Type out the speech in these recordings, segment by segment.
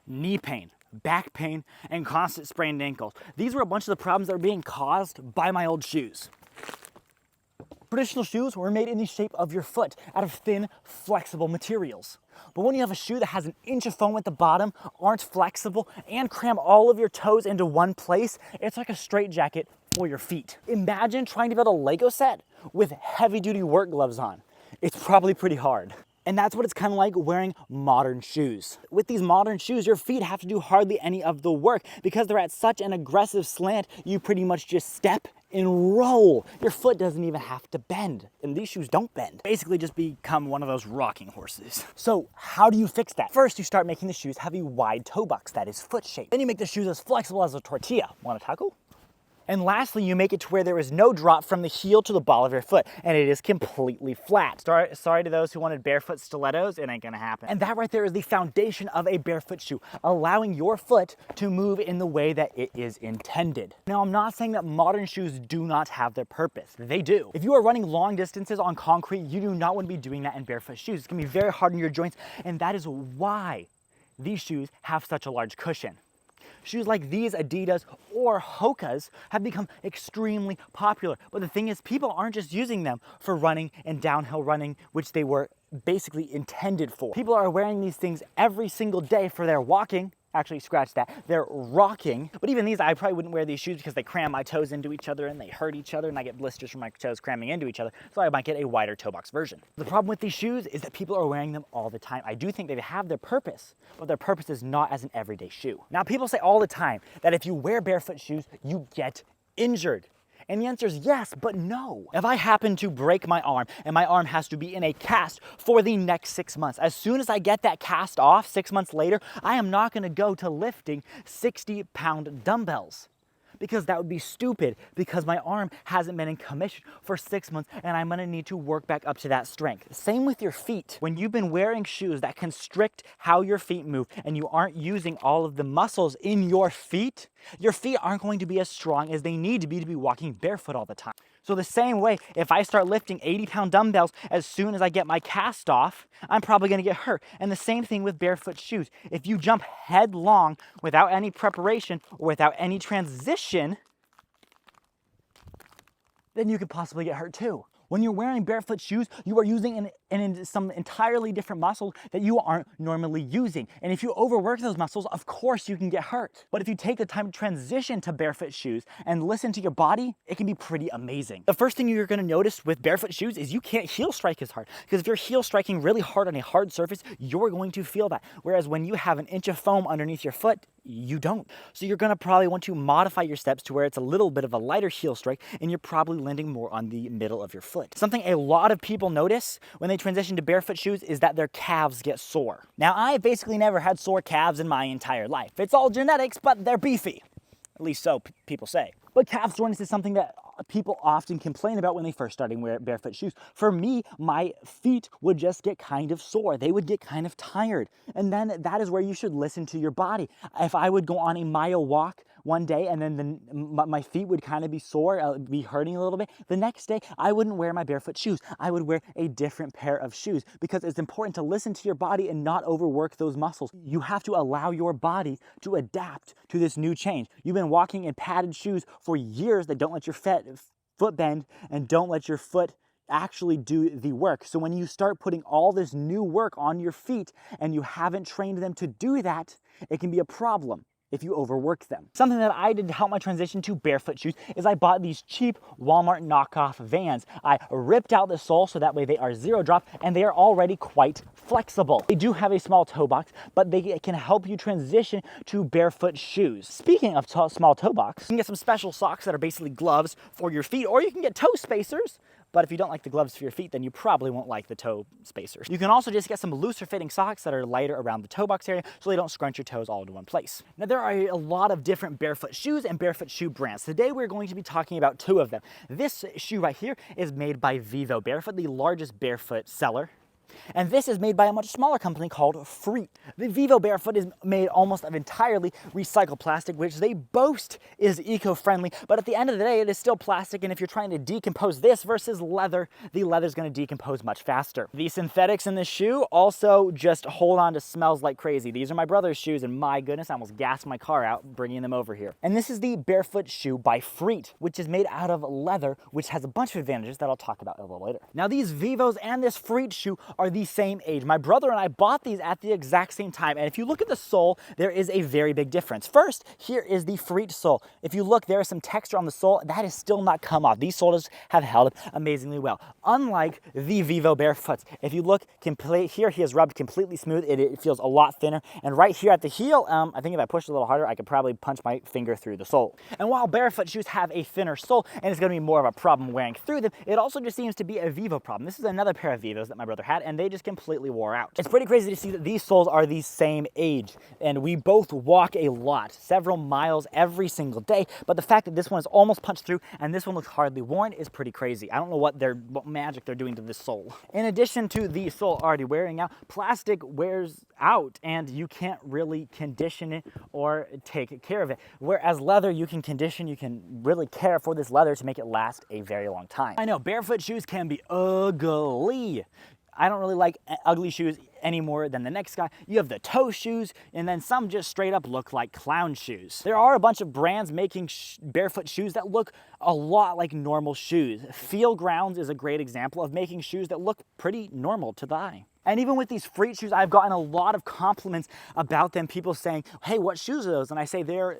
knee pain, back pain, and constant sprained ankles. These were a bunch of the problems that were being caused by my old shoes. Traditional shoes were made in the shape of your foot, out of thin, flexible materials. But when you have a shoe that has an inch of foam at the bottom, aren't flexible, and cram all of your toes into one place, it's like a straitjacket for your feet. Imagine trying to build a Lego set with heavy-duty work gloves on. It's probably pretty hard. And that's what it's kind of like wearing modern shoes. With these modern shoes, your feet have to do hardly any of the work because they're at such an aggressive slant, you pretty much just step and roll. Your foot doesn't even have to bend, and these shoes don't bend. Basically just become one of those rocking horses. So how do you fix that? First, you start making the shoes have a wide toe box that is foot shaped. Then you make the shoes as flexible as a tortilla. Want a taco? And lastly, you make it to where there is no drop from the heel to the ball of your foot, and it is completely flat. Sorry to those who wanted barefoot stilettos, it ain't gonna happen. And that right there is the foundation of a barefoot shoe, allowing your foot to move in the way that it is intended. Now, I'm not saying that modern shoes do not have their purpose. They do. If you are running long distances on concrete, you do not want to be doing that in barefoot shoes. It's gonna be very hard on your joints, and that is why these shoes have such a large cushion. Shoes like these Adidas or Hoka's have become extremely popular. But the thing is, people aren't just using them for running and downhill running, which they were basically intended for. People are wearing these things every single day for their walking. Actually, scratch that. They're rocking. But even these, I probably wouldn't wear these shoes because they cram my toes into each other and they hurt each other and I get blisters from my toes cramming into each other. So I might get a wider toe box version. The problem with these shoes is that people are wearing them all the time. I do think they have their purpose, but their purpose is not as an everyday shoe. Now, people say all the time that if you wear barefoot shoes, you get injured. And the answer is yes, but no. If I happen to break my arm and my arm has to be in a cast for the next 6 months, as soon as I get that cast off 6 months later, I am not gonna go to lifting 60-pound dumbbells. Because that would be stupid, because my arm hasn't been in commission for 6 months and I'm gonna need to work back up to that strength. Same with your feet. When you've been wearing shoes that constrict how your feet move and you aren't using all of the muscles in your feet aren't going to be as strong as they need to be walking barefoot all the time. So the same way, if I start lifting 80-pound dumbbells as soon as I get my cast off, I'm probably gonna get hurt. And the same thing with barefoot shoes. If you jump headlong without any preparation or without any transition, then you could possibly get hurt too. When you're wearing barefoot shoes, you are using some entirely different muscles that you aren't normally using. And if you overwork those muscles, of course you can get hurt. But if you take the time to transition to barefoot shoes and listen to your body, it can be pretty amazing. The first thing you're gonna notice with barefoot shoes is you can't heel strike as hard. Because if you're heel striking really hard on a hard surface, you're going to feel that. Whereas when you have an inch of foam underneath your foot, you don't. So you're gonna probably want to modify your steps to where it's a little bit of a lighter heel strike and you're probably landing more on the middle of your foot. Something a lot of people notice when they transition to barefoot shoes is that their calves get sore. Now, I basically never had sore calves in my entire life. It's all genetics, but they're beefy. At least so people say. But calf soreness is something that people often complain about when they first started wearing barefoot shoes. For me, my feet would just get kind of sore. They would get kind of tired. And then that is where you should listen to your body. If I would go on a mile walk one day and then my feet would kind of be sore, be hurting a little bit, the next day I wouldn't wear my barefoot shoes. I would wear a different pair of shoes because it's important to listen to your body and not overwork those muscles. You have to allow your body to adapt to this new change. You've been walking in padded shoes for years that don't let your foot bend and don't let your foot actually do the work. So when you start putting all this new work on your feet and you haven't trained them to do that, it can be a problem if you overwork them. Something that I did to help my transition to barefoot shoes is I bought these cheap Walmart knockoff Vans. I ripped out the sole so that way they are zero drop and they are already quite flexible. They do have a small toe box, but they can help you transition to barefoot shoes. Speaking of small toe box, you can get some special socks that are basically gloves for your feet, or you can get toe spacers. But if you don't like the gloves for your feet, then you probably won't like the toe spacers. You can also just get some looser fitting socks that are lighter around the toe box area so they don't scrunch your toes all into one place. Now, there are a lot of different barefoot shoes and barefoot shoe brands. Today, we're going to be talking about 2 of them. This shoe right here is made by Vivo Barefoot, the largest barefoot seller. And this is made by a much smaller company called Freet. The Vivo Barefoot is made almost of entirely recycled plastic, which they boast is eco-friendly, but at the end of the day, it is still plastic, and if you're trying to decompose this versus leather, the leather's gonna decompose much faster. The synthetics in this shoe also just hold on to smells like crazy. These are my brother's shoes, and my goodness, I almost gassed my car out bringing them over here. And this is the Barefoot shoe by Freet, which is made out of leather, which has a bunch of advantages that I'll talk about a little later. Now, these Vivos and this Freet shoe are the same age. My brother and I bought these at the exact same time, and if you look at the sole, there is a very big difference. First, here is the Freet sole. If you look, there is some texture on the sole that is still not come off. These soles have held up amazingly well, unlike the Vivo Barefoots. If you look here, he has rubbed completely smooth. It feels a lot thinner, and right here at the heel, I think if I push a little harder, I could probably punch my finger through the sole. And while Barefoot shoes have a thinner sole, and it's gonna be more of a problem wearing through them, it also just seems to be a Vivo problem. This is another pair of Vivos that my brother had, and they just completely wore out. It's pretty crazy to see that these soles are the same age, and we both walk a lot, several miles every single day, but the fact that this one is almost punched through and this one looks hardly worn is pretty crazy. I don't know what magic they're doing to this sole. In addition to the sole already wearing out, plastic wears out and you can't really condition it or take care of it. Whereas leather, you can condition, you can really care for this leather to make it last a very long time. I know Barefoot shoes can be ugly. I don't really like ugly shoes any more than the next guy. You have the toe shoes, and then some just straight up look like clown shoes. There are a bunch of brands making barefoot shoes that look a lot like normal shoes. Feel Grounds is a great example of making shoes that look pretty normal to the eye. And even with these Freet shoes, I've gotten a lot of compliments about them. People saying, hey, what shoes are those? And I say, they're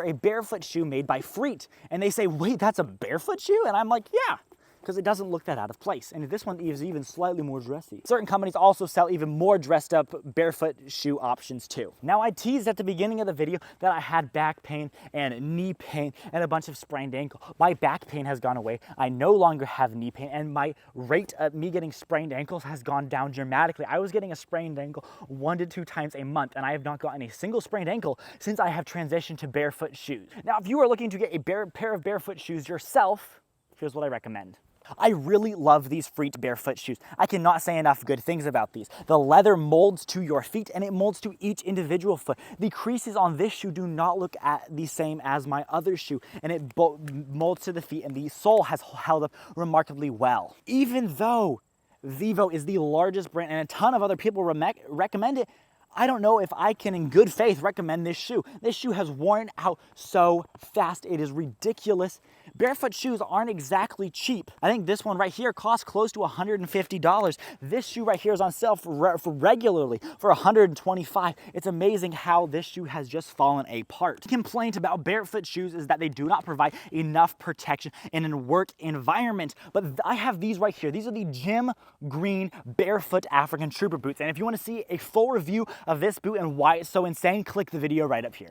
a barefoot shoe made by Freet. And they say, wait, that's a barefoot shoe? And I'm like, yeah, because it doesn't look that out of place. And this one is even slightly more dressy. Certain companies also sell even more dressed up barefoot shoe options too. Now, I teased at the beginning of the video that I had back pain and knee pain and a bunch of sprained ankle. My back pain has gone away. I no longer have knee pain, and my rate of me getting sprained ankles has gone down dramatically. I was getting a sprained ankle 1 to 2 times a month, and I have not gotten a single sprained ankle since I have transitioned to barefoot shoes. Now, if you are looking to get a pair of barefoot shoes yourself, here's what I recommend. I really love these Freet barefoot shoes. I cannot say enough good things about these. The leather molds to your feet, and it molds to each individual foot. The creases on this shoe do not look the same as my other shoe, and it molds to the feet, and the sole has held up remarkably well. Even though Vivo is the largest brand and a ton of other people recommend it, I don't know if I can, in good faith, recommend this shoe. This shoe has worn out so fast. It is ridiculous. Barefoot shoes aren't exactly cheap. I think this one right here costs close to $150. This shoe right here is on sale for regularly for $125. It's amazing how this shoe has just fallen apart. The complaint about barefoot shoes is that they do not provide enough protection in a work environment. But I have these right here. These are the Gym Green Barefoot African Trooper boots. And if you want to see a full review of this boot and why it's so insane, click the video right up here.